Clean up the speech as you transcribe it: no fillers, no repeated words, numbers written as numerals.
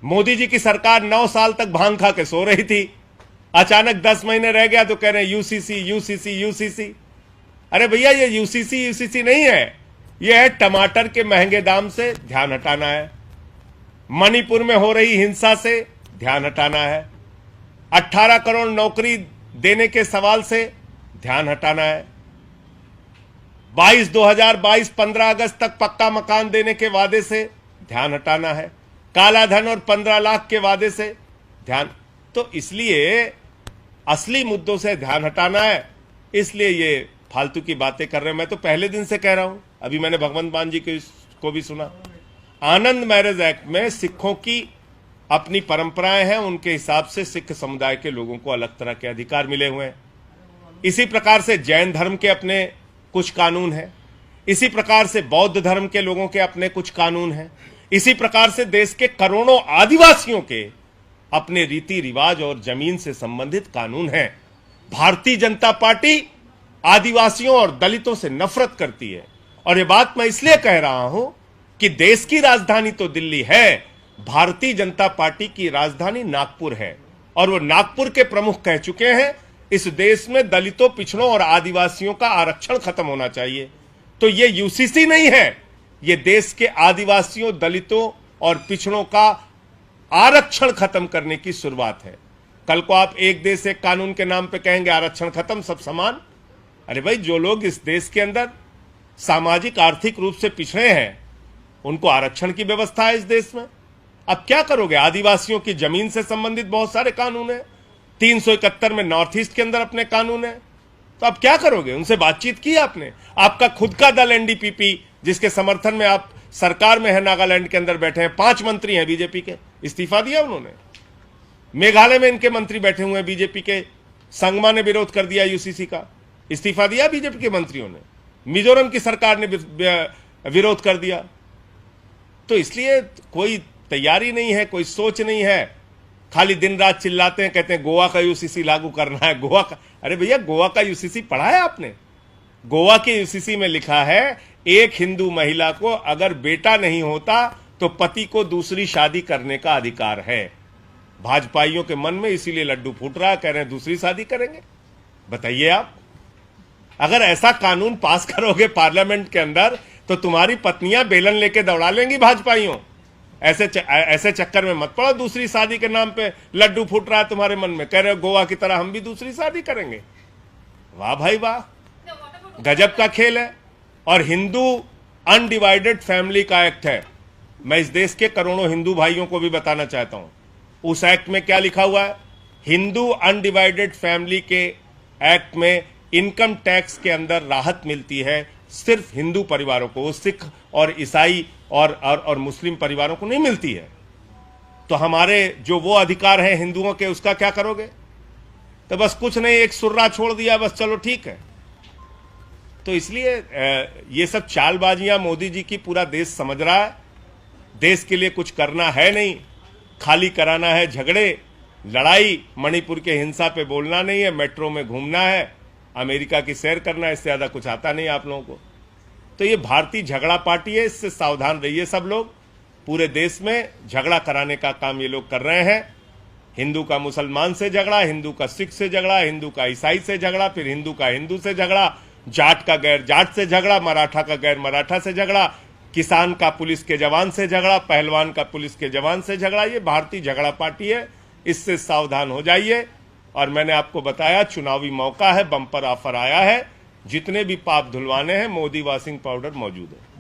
मोदी जी की सरकार 9 साल तक भांग खा के सो रही थी, अचानक 10 महीने रह गया तो कह रहे हैं यूसीसी यूसीसी यूसीसी। अरे भैया ये यूसीसी यूसीसी नहीं है, ये है टमाटर के महंगे दाम से ध्यान हटाना है, मणिपुर में हो रही हिंसा से ध्यान हटाना है, 18 करोड़ नौकरी देने के सवाल से ध्यान हटाना है, 2022 15 अगस्त तक पक्का मकान देने के वादे से ध्यान हटाना है, काला धन और 15 लाख के वादे से ध्यान। तो इसलिए असली मुद्दों से ध्यान हटाना है, इसलिए ये फालतू की बातें कर रहे हैं। मैं तो पहले दिन से कह रहा हूं, अभी मैंने भगवंत मान जी को भी सुना। आनंद मैरिज एक्ट में सिखों की अपनी परंपराएं हैं, उनके हिसाब से सिख समुदाय के लोगों को अलग तरह के अधिकार मिले हुए हैं। इसी प्रकार से जैन धर्म के अपने कुछ कानून हैं, इसी प्रकार से बौद्ध धर्म के लोगों के अपने कुछ कानून हैं, इसी प्रकार से देश के करोड़ों आदिवासियों के अपने रीति रिवाज और जमीन से संबंधित कानून हैं। भारतीय जनता पार्टी आदिवासियों और दलितों से नफरत करती है, और यह बात मैं इसलिए कह रहा हूं कि देश की राजधानी तो दिल्ली है, भारतीय जनता पार्टी की राजधानी नागपुर है, और वो नागपुर के प्रमुख कह चुके हैं इस देश में दलितों, पिछड़ों और आदिवासियों का आरक्षण खत्म होना चाहिए। तो ये यूसीसी नहीं है, ये देश के आदिवासियों, दलितों और पिछड़ों का आरक्षण खत्म करने की शुरुआत है। कल को आप एक देश एक कानून के नाम पे कहेंगे आरक्षण खत्म, सब समान। अरे भाई, जो लोग इस देश के अंदर सामाजिक आर्थिक रूप से पिछड़े हैं उनको आरक्षण की व्यवस्था है इस देश में। अब क्या करोगे? आदिवासियों की जमीन से संबंधित बहुत सारे कानून है, 371 में नॉर्थ ईस्ट के अंदर अपने कानून है, तो अब क्या करोगे? उनसे बातचीत की आपने? आपका खुद का दल एनडीपीपी, जिसके समर्थन में आप सरकार में है, नागालैंड के अंदर बैठे हैं, 5 मंत्री हैं बीजेपी के, इस्तीफा दिया उन्होंने। मेघालय में इनके मंत्री बैठे हुए हैं बीजेपी के, संगमा ने विरोध कर दिया यूसीसी का, इस्तीफा दिया बीजेपी के मंत्रियों ने। मिजोरम की सरकार ने विरोध कर दिया। तो इसलिए कोई तैयारी नहीं है, कोई सोच नहीं है, खाली दिन रात चिल्लाते हैं, कहते हैं गोवा का यूसीसी लागू करना है, गोवा का। अरे भैया, गोवा का यूसीसी पढ़ा है आपने? गोवा के यूसीसी में लिखा है एक हिंदू महिला को अगर बेटा नहीं होता तो पति को दूसरी शादी करने का अधिकार है। भाजपाइयों के मन में इसीलिए लड्डू फूट रहा है, कह रहे हैं दूसरी शादी करेंगे। बताइए आप, अगर ऐसा कानून पास करोगे पार्लियामेंट के अंदर तो तुम्हारी पत्नियां बेलन लेके दौड़ा लेंगी भाजपाइयों। ऐसे चक्कर में मत पड़ो, दूसरी शादी के नाम पे लड्डू फूट रहा है तुम्हारे मन में, कह रहे हो गोवा की तरह हम भी दूसरी शादी करेंगे। वाह भाई वाह, गजब का खेल है। और हिंदू अनडिवाइडेड फैमिली का एक्ट है, मैं इस देश के करोड़ों हिंदू भाइयों को भी बताना चाहता हूं, उस एक्ट में क्या लिखा हुआ है? हिंदू अनडिवाइडेड फैमिली के एक्ट में इनकम टैक्स के अंदर राहत मिलती है सिर्फ हिंदू परिवारों को, सिख और ईसाई और मुस्लिम परिवारों को नहीं मिलती है। तो हमारे जो वो अधिकार हैं हिंदुओं के, उसका क्या करोगे? तो बस कुछ नहीं, एक सुर्रा छोड़ दिया, बस चलो ठीक है। तो इसलिए ये सब चालबाजियां मोदी जी की पूरा देश समझ रहा है। देश के लिए कुछ करना है नहीं, खाली कराना है झगड़े, लड़ाई। मणिपुर के हिंसा पे बोलना नहीं है, मेट्रो में घूमना है, अमेरिका की सैर करना है, इससे ज्यादा कुछ आता नहीं आप लोगों को। तो ये भारतीय झगड़ा पार्टी है, इससे सावधान रहिए सब लोग। पूरे देश में झगड़ा कराने का काम ये लोग कर रहे हैं। हिंदू का मुसलमान से झगड़ा, हिंदू का सिख से झगड़ा, हिंदू का ईसाई से झगड़ा, फिर हिंदू का हिंदू से झगड़ा, जाट का गैर जाट से झगड़ा, मराठा का गैर मराठा से झगड़ा, किसान का पुलिस के जवान से झगड़ा, पहलवान का पुलिस के जवान से झगड़ा। ये भारतीय झगड़ा पार्टी है, इससे सावधान हो जाइए। और मैंने आपको बताया चुनावी मौका है, बम्पर ऑफर आया है, जितने भी पाप धुलवाने हैं मोदी वॉशिंग पाउडर मौजूद है।